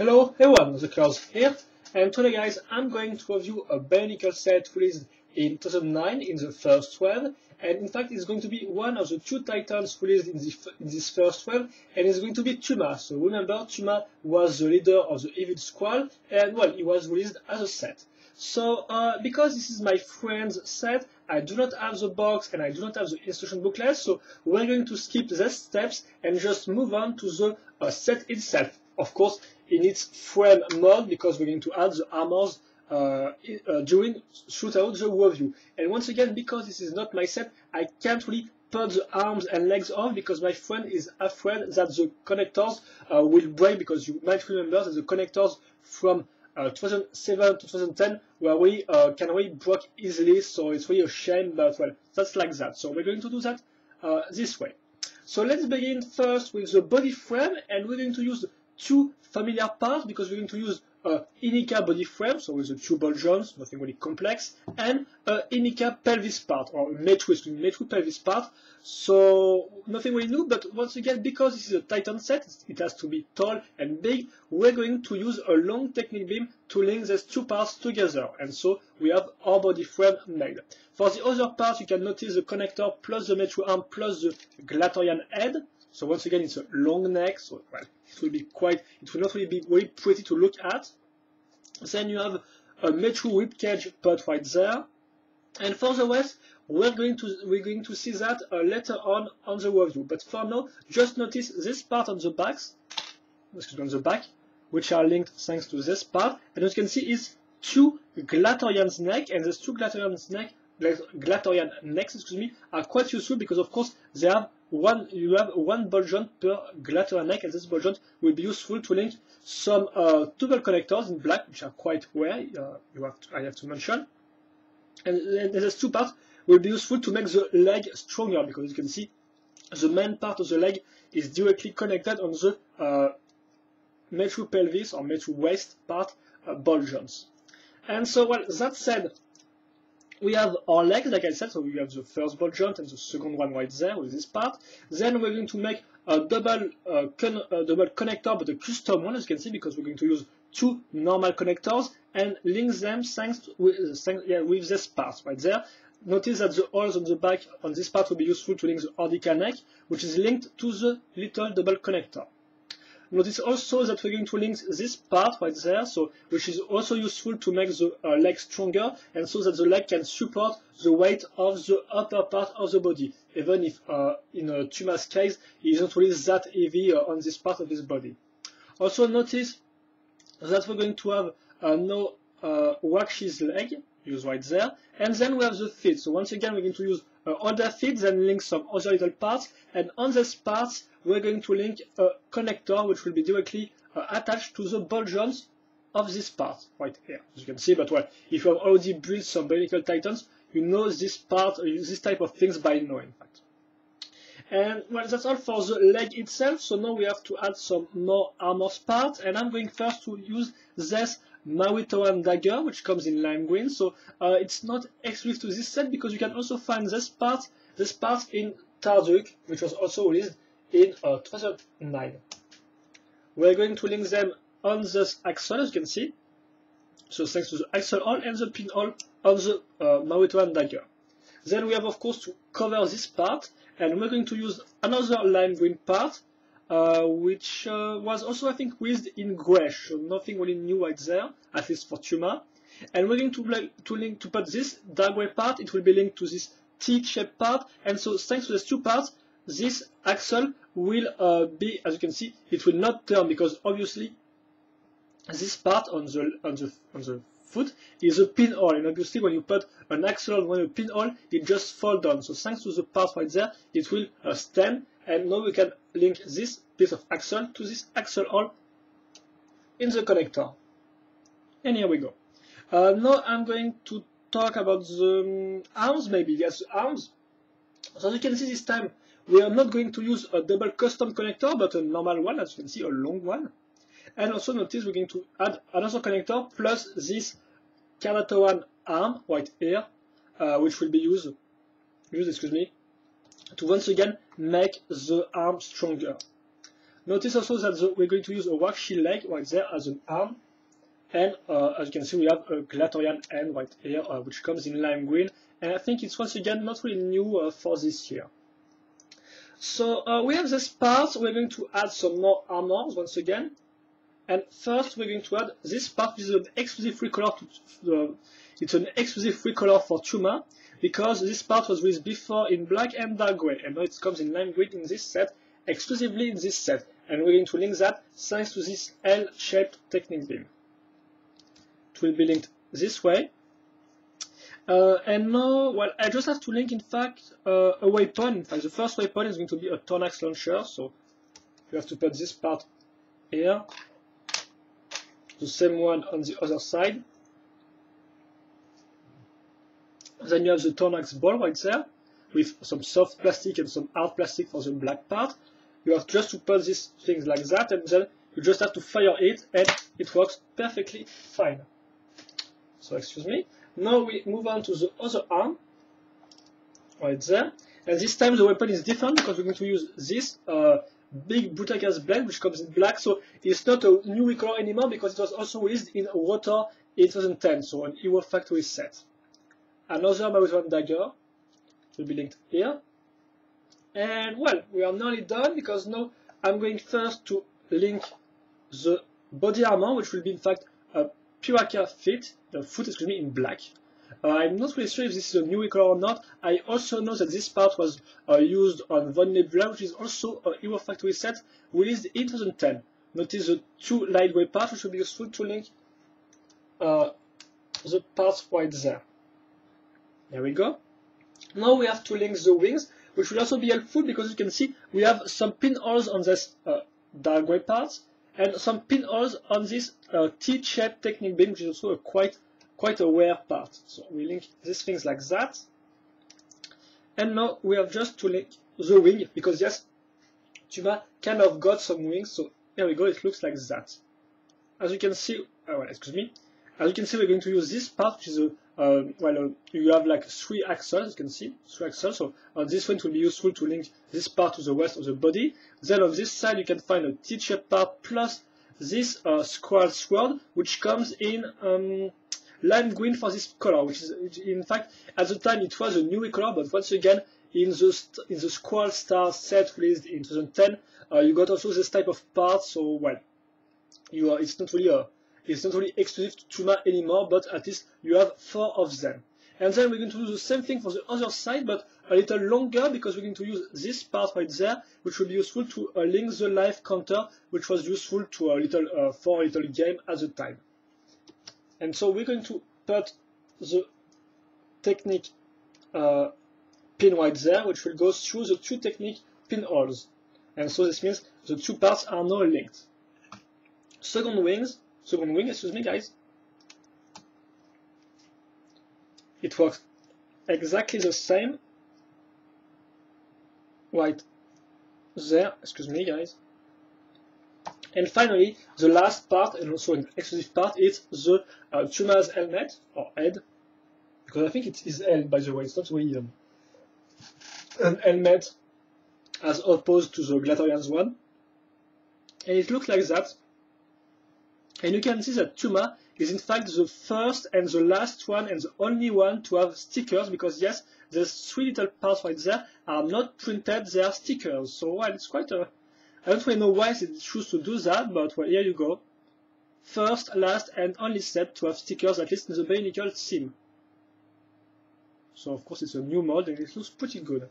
Hello everyone, the Claus here, and today guys I'm going to review a Bionicle set released in 2009 in the first wave, and in fact it's going to be one of the two titans released in this first wave, and it's going to be Tuma. So remember, Tuma was the leader of the Evil Squall, and well, he was released as a set. So because this is my friend's set, I do not have the box and I do not have the instruction booklet, so we're going to skip these steps and just move on to the set itself. Of course, in its frame mode, because we're going to add the armors throughout the review. And once again, because this is not my set, I can't really put the arms and legs off because my friend is afraid that the connectors will break, because you might remember that the connectors from 2007 to 2010 were really can really break easily, so it's really a shame, but well, that's like that. So we're going to do that this way. So let's begin first with the body frame, and we're going to use two familiar parts because we're going to use Inika body frame, so with the two ball joints, nothing really complex, and Inika pelvis part, or Metru pelvis part, so nothing really new, but once again, because this is a Titan set, it has to be tall and big, we're going to use a long technique beam to link these two parts together, and so we have our body frame made. For the other part, you can notice the connector plus the Metru arm plus the Glatorian head. So once again, it's a long neck, so well, it will not really be very pretty to look at. Then you have a Metru ribcage part right there. And for the rest, we're going to see that later on the review. But for now, just notice this part on the back, which are linked thanks to this part. And as you can see, is two Glatorian's neck, and these two Glatorian necks, are quite useful because of course you have one ball joint per Glatorian neck, and this ball joint will be useful to link some toggle connectors in black, which are quite rare. I have to mention, and these two parts will be useful to make the leg stronger, because you can see the main part of the leg is directly connected on the Metru pelvis or Metru waist part ball joints. And so, well, that said, we have our legs, like I said, so we have the first ball joint and the second one right there with this part. Then we're going to make a double connector, but a custom one, as you can see, because we're going to use two normal connectors and link them with this part right there. Notice that the holes on the back on this part will be useful to link the Ordica neck, which is linked to the little double connector. Notice also that we're going to link this part right there, so which is also useful to make the leg stronger, and so that the leg can support the weight of the upper part of the body, even if in Tuma's case it isn't really that heavy on this part of his body. Also notice that we're going to have no Wakshi's leg, used right there, and then we have the feet. So once again we're going to use other feet, then link some other little parts, and on these parts we're going to link a connector which will be directly attached to the ball joints of this part right here, as you can see. But well, if you have already built some Bionicle Titans, you know this part, this type of things by now, in fact. And well, that's all for the leg itself. So now we have to add some more armor parts, and I'm going first to use this Mawitoan dagger, which comes in lime green. So it's not exclusive to this set, because you can also find this part in Tarduk, which was also released in 2009. We're going to link them on this axle, as you can see. So thanks to the axle hole and the pin hole on the Mawitoan dagger. Then we have, of course, to cover this part, and we're going to use another lime green part, which was also, I think, released in grayish, so nothing really new right there, at least for Tuma. And we're going to put this dark gray part. It will be linked to this T-shaped part, and so thanks to these two parts, this axle will be, as you can see, it will not turn, because obviously this part on the foot is a pinhole, and obviously when you put an axle on a pinhole, it just falls down. So thanks to the part right there, it will stand, and now we can link this piece of axle to this axle hole in the connector. And here we go. Now I'm going to talk about the arms, maybe. Yes, arms. So as you can see, this time we are not going to use a double custom connector, but a normal one, as you can see, a long one. And also notice we're going to add another connector plus this Glatorian arm right here, which will be used to once again make the arm stronger. Notice also that we're going to use a waxy leg right there as an arm. And as you can see, we have a Glatorian end right here, which comes in lime green. And I think it's once again not really new for this year. So we have this part. We're going to add some more armors once again. And first, we're going to add this part, which is an exclusive free color. It's an exclusive free color for Tuma, because this part was released before in black and dark gray, and now it comes in lime green in this set, exclusively in this set. And we're going to link that thanks to this L-shaped technique beam. It will be linked this way. And now, well, I just have to link, in fact, a weapon. In fact, the first weapon is going to be a Tornax launcher, so you have to put this part here. The same one on the other side. Then you have the Tornax ball right there, with some soft plastic and some hard plastic for the black part. You have just to put these things like that, and then you just have to fire it, and it works perfectly fine. So excuse me. Now we move on to the other arm, right there. And this time the weapon is different, because we're going to use this big Butakas blade, which comes in black. So it's not a new color anymore, because it was also released in Rotor in 2010, so an Hero Factory set. Another Maritime dagger will be linked here. And well, we are nearly done, because now I'm going first to link the body armor, which will be in fact a Piraka foot, excuse me, in black. I'm not really sure if this is a new color or not. I also know that this part was used on Von Nebula, which is also a Hero Factory set released in 2010. Notice the two light gray parts, which will be useful to link the parts right there. There we go. Now we have to link the wings, which will also be helpful, because you can see we have some pinholes on this dark gray part, and some pinholes on this T-shaped technique beam, which is also a quite a rare part. So we link these things like that. And now we have just to link the wing, because yes, Tuma kind of got some wings. So here we go, it looks like that. As you can see, excuse me. As you can see, we're going to use this part, which is a you have like 3 axles, you can see, 3 axles. So on this one, it will be useful to link this part to the rest of the body. Then on this side, you can find a T-shaped part plus this squirrel sword, which comes in lime green for this color, which is, in fact, at the time it was a new color, but once again, in the Squall Star set released in 2010, you got also this type of part. So well, it's not really exclusive to Tuma anymore, but at least you have 4 of them. And then we're going to do the same thing for the other side, but a little longer, because we're going to use this part right there, which will be useful to link the life counter, which was useful to for a little game at the time. And so we're going to put the technique pin right there, which will go through the 2 technique pinholes. And so this means the 2 parts are now linked. Second wing, excuse me guys. It works exactly the same. Right there, excuse me guys. And finally, the last part, and also an exclusive part, is the Tuma's helmet, or head, because I think it is head, by the way, it's not really an helmet as opposed to the Glatorian's one. And it looks like that. And you can see that Tuma is in fact the first and the last one and the only one to have stickers, because yes, those 3 little parts right there are not printed, they are stickers. So well, it's quite a... I don't really know why they choose to do that, but well, here you go. First, last, and only set to have stickers, at least in the Bionicle theme. So of course it's a new mod and it looks pretty good.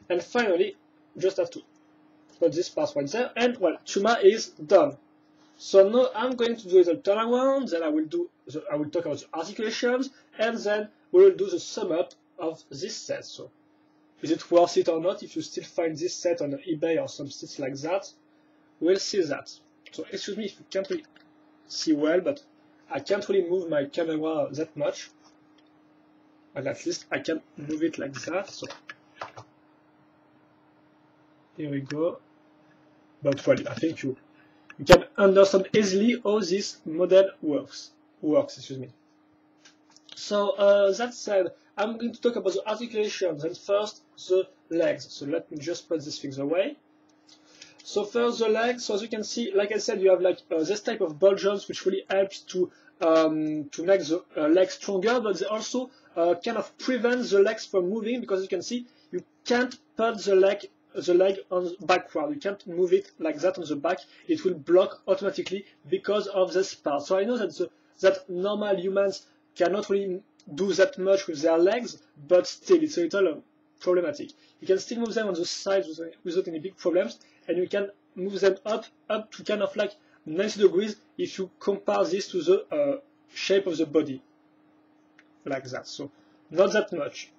And finally, just have to put this part right there, and well, Tuma is done. So now I'm going to do a little turnaround, then I will talk about the articulations, and then we will do the sum up of this set. So is it worth it or not? If you still find this set on eBay or some sites like that, we'll see that. So excuse me if you can't really see well, but I can't really move my camera that much. Well, at least I can move it like that. So here we go. But well, I think you can understand easily how this model works. Excuse me. So that said, I'm going to talk about the articulations, and first the legs. So let me just put these things away. So first the legs, so as you can see, like I said, you have like this type of ball joints which really helps to make the leg stronger, but they also kind of prevent the legs from moving, because you can see you can't put the leg on backward. You can't move it like that on the back. It will block automatically because of this part. So I know that normal humans cannot really do that much with their legs, but still it's a little problematic. You can still move them on the sides without any big problems, and you can move them up to kind of like 90 degrees if you compare this to the shape of the body, like that. So not that much.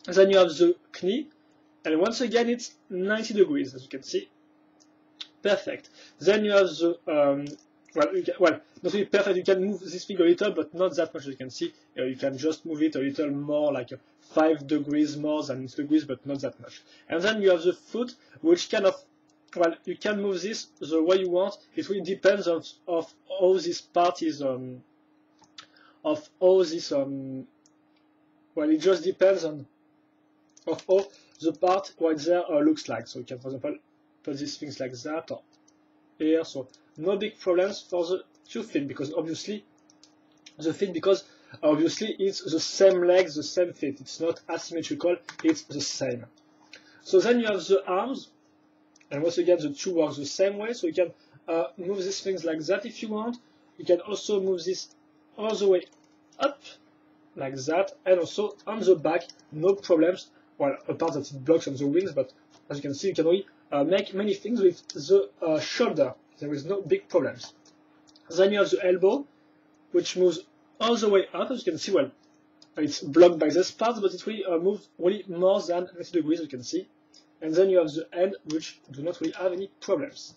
Then you have the knee, and once again it's 90 degrees, as you can see. Perfect. Then you have the well, not really perfect. You can move this thing a little, but not that much, as you can see. You can just move it a little more, like 5 degrees more than 90 degrees, but not that much. And then you have the foot, which kind of, well, you can move this the way you want. It really depends of how this part is, well, it just depends of how the part right there looks like. So you can, for example, put these things like that, or here, so no big problems for the two feet, because obviously it's the same legs, the same feet. It's not asymmetrical, it's the same. So then you have the arms, and once again the two work the same way. So you can move these things like that if you want. You can also move this all the way up like that, and also on the back, no problems. Well, apart that it blocks on the wings, but as you can see, you can really make many things with the shoulder. There is no big problems. Then you have the elbow, which moves all the way up. As you can see, well, it's blocked by this part, but it really moves really more than 90 degrees, as you can see. And then you have the head, which do not really have any problems.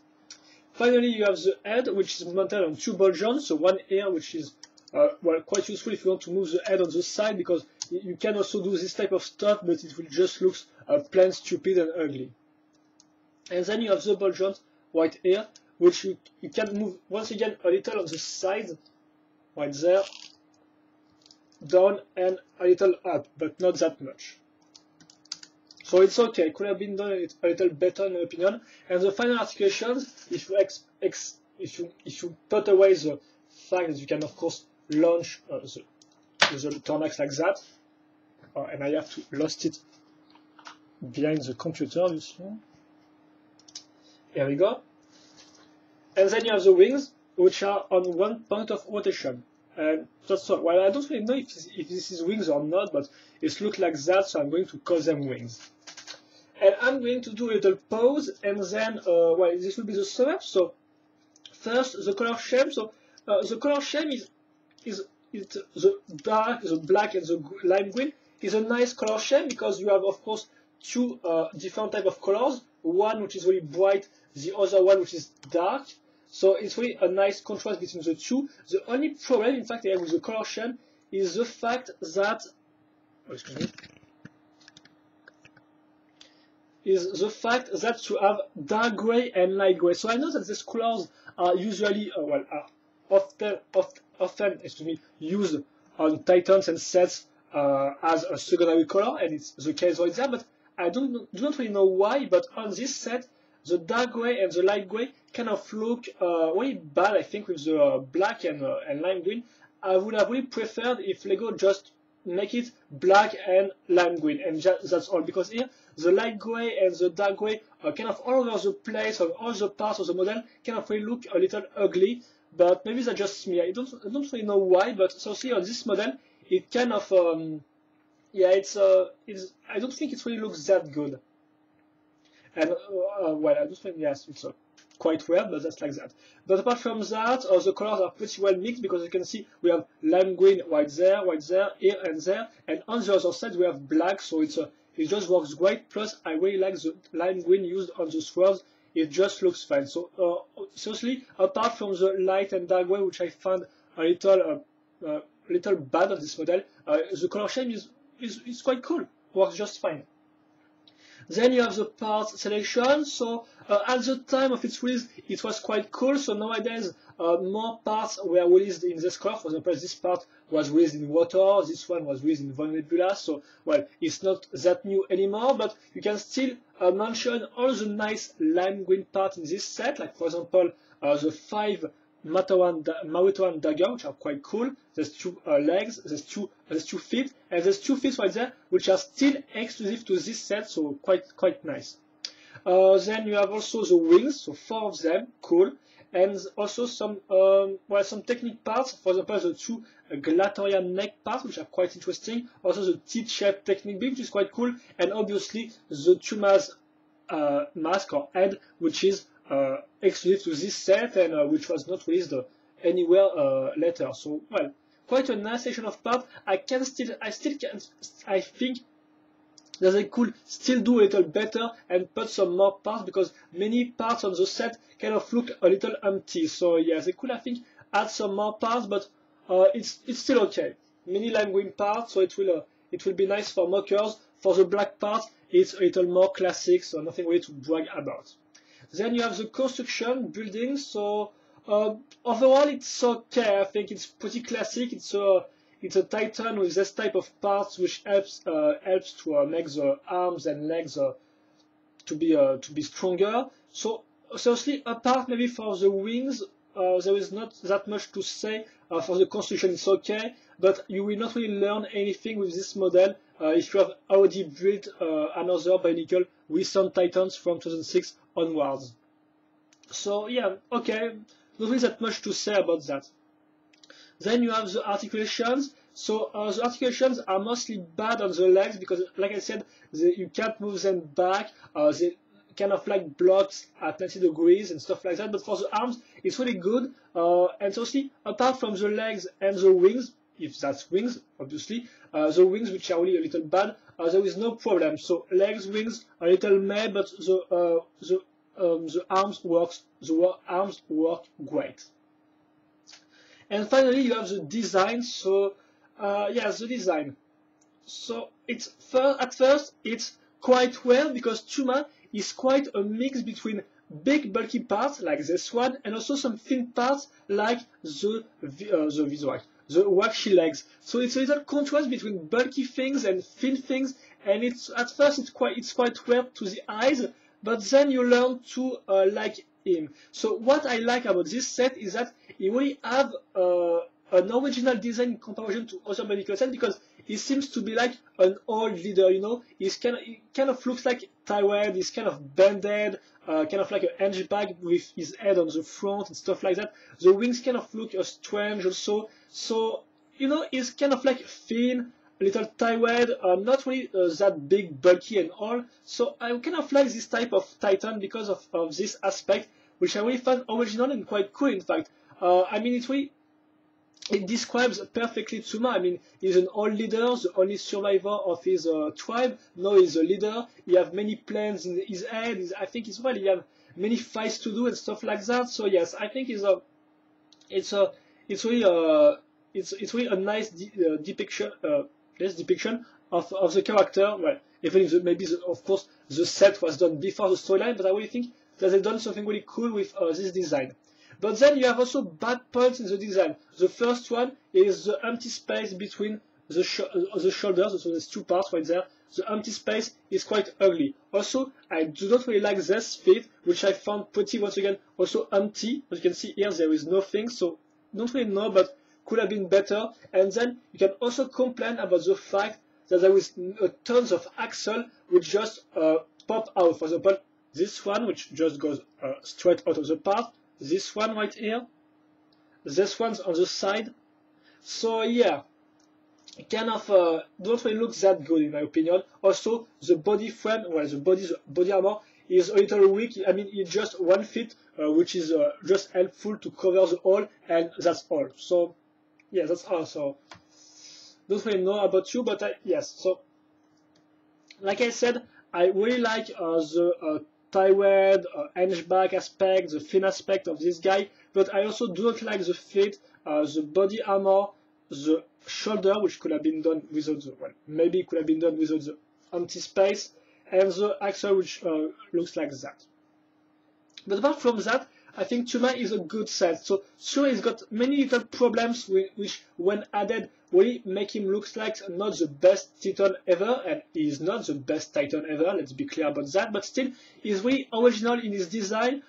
Finally, you have the head, which is mounted on two ball joints. So one here, which is well, quite useful if you want to move the head on the side, because you can also do this type of stuff, but it will just look plain stupid and ugly. And then you have the ball joint right here, which you can move once again a little on the side, right there, down and a little up, but not that much. So it's okay. It could have been done a little better in my opinion. And the final articulations, if you put away the fact that you can of course launch the tornax like that, and I have to lost it behind the computer, obviously. Here we go. And then you have the wings, which are on one point of rotation. And that's all. Well, I don't really know if this is wings or not, but it looks like that, so I'm going to call them wings. And I'm going to do a little pause, and then, well, this will be the sum up. So, first, the color scheme. So, the color scheme is the dark, the black, and the lime green is a nice color scheme, because you have, of course, two different type of colors. One which is really bright, the other one which is dark. So it's really a nice contrast between the two. The only problem, in fact, I have with the color scheme is the fact that, you have dark gray and light gray. So I know that these colors are usually, often used on Titans and sets as a secondary color, and it's the case right there. But I do not really know why. But on this set, the dark gray and the light gray kind of look really bad, I think, with the black and lime green. I would have really preferred if Lego just make it black and lime green, and that's all. Because here, the light gray and the dark gray are kind of all over the place, of all the parts of the model, kind of really look a little ugly. But maybe that's just me. I don't really know why. But so see, on this model, it kind of yeah, I don't think it really looks that good. And well, I don't think, yes, it's quite weird, but that's like that. But apart from that, the colors are pretty well mixed, because you can see we have lime green right there, here and there, and on the other side we have black. So it just works great. Plus, I really like the lime green used on the swords. It just looks fine. So seriously, apart from the light and dark gray, which I found a little bad on this model, the color scheme is quite cool. Works just fine. Then you have the parts selection. So at the time of its release, it was quite cool. So nowadays, more parts were released in this color. For example, this part was released in water. This one was released in Von Nebula. So, well, it's not that new anymore, but you can still mention all the nice lime green parts in this set. Like, for example, the 5 Marutoan dagger, which are quite cool. There's 2 legs, there's two feet, and there's 2 feet right there, which are still exclusive to this set, so quite nice. Then you have also the wings, so 4 of them, cool, and also some some technique parts. For example, the 2 Glatorian neck parts, which are quite interesting. Also the teeth-shaped technique beam, which is quite cool, and obviously the Tuma's mask or head, which is exclusive to this set and which was not released anywhere later. So, well, quite a nice section of parts. I think that they could still do a little better and put some more parts, because many parts on the set kind of look a little empty. So yeah, they could, I think, add some more parts, but it's still okay. Many lime green parts, so it will be nice for mockers. For the black parts, it's a little more classic, so nothing really to brag about. Then you have the construction building. So overall, it's okay. I think it's pretty classic. It's a Titan with this type of parts, which helps to make the arms and legs to be stronger. So seriously, apart maybe for the wings, there is not that much to say. For the construction, it's okay, but you will not really learn anything with this model if you have already built another Bionicle with some Titans from 2006 onwards. So yeah, okay, not really that much to say about that. Then you have the articulations. So the articulations are mostly bad on the legs because, like I said, you can't move them back. They kind of like blocks at 90 degrees and stuff like that. But for the arms, it's really good. And so see, apart from the legs and the wings, if that's wings, obviously, the wings which are really a little bad, there is no problem. So legs, wings, a little meh, but the arms work great. And finally, you have the design. So yeah, the design. So it's at first it's quite well, because Tuma is quite a mix between big bulky parts like this one and also some thin parts like the waxy legs. So it's a little contrast between bulky things and thin things, and it's at first it's quite weird to the eyes, but then you learn to like him. So what I like about this set is that he really have an original design in comparison to other Bionicle sets, because he seems to be like an old leader, you know. He kind of looks like tired, he's kind of bended, kind of like a hunchback with his head on the front and stuff like that. The wings kind of look strange also. So, you know, he's kind of like thin, a little tired, not really that big, bulky and all. So I kind of like this type of Titan because of this aspect, which I really found original and quite cool, in fact. I mean, it describes perfectly Tuma. I mean, he's an old leader, the only survivor of his tribe. Now he's a leader. He have many plans in his head. I think he have many fights to do and stuff like that. So yes, I think it's really a nice depiction of the character. Well, even if maybe of course the set was done before the storyline, but I really think that they've done something really cool with this design. But then you have also bad points in the design. The first one is the empty space between the shoulders, so there's 2 parts right there. The empty space is quite ugly. Also, I do not really like this feet, which I found pretty, once again, also empty. As you can see here, there is nothing, so don't really know, but could have been better. And then you can also complain about the fact that there is tons of axle which just pop out. For example, this one, which just goes straight out of the part. This one right here, this one's on the side. So yeah, kind of don't really look that good in my opinion. Also, the body frame, well, the body armor is a little weak. I mean, it's just 1 foot, which is just helpful to cover the hole, and that's all. So yeah, that's all. So don't really know about you, but yes. So like I said, I really like the tired, hunchback aspect, the thin aspect of this guy, but I also do not like the feet, the body armor, the shoulder, which could have been done without the, well, maybe could have been done without the empty space, and the axle which looks like that. But apart from that, I think Tuma is a good set. So sure, he's got many little problems which, when added, really make him look like not the best Titan ever, and he is not the best Titan ever. Let's be clear about that. But still, he's really original in his design.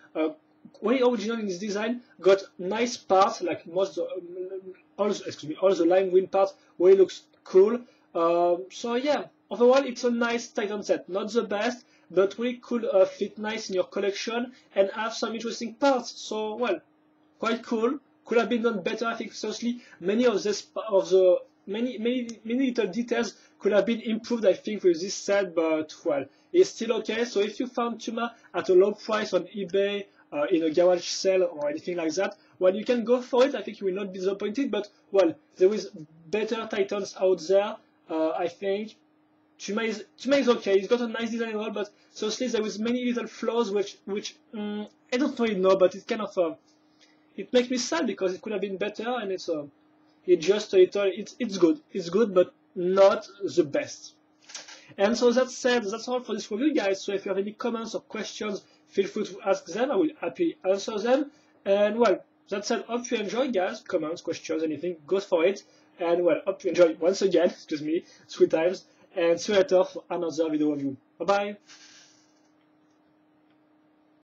Got nice parts like all the line wheel parts where it looks cool. So yeah, overall it's a nice Titan set. Not the best, but really could fit nice in your collection and have some interesting parts. So well, quite cool. Could have been done better, I think. Seriously, many little details could have been improved, I think, with this set. But well, it's still okay. So if you found Tuma at a low price on eBay, in a garage sale or anything like that, well, you can go for it. I think you will not be disappointed. But well, there is better Titans out there. I think Tuma is okay. He's got a nice design and all, but seriously, there is many little flaws which I don't really know, but it kind of it makes me sad because it could have been better, and it's just a little. It's good. It's good, but not the best. And so that said, that's all for this review, guys. So if you have any comments or questions, feel free to ask them. I will happily answer them. And well, that said, hope you enjoy, guys. Comments, questions, anything, go for it. And well, hope you enjoy once again, excuse me, 3 times. And see you later for another video review. Bye bye.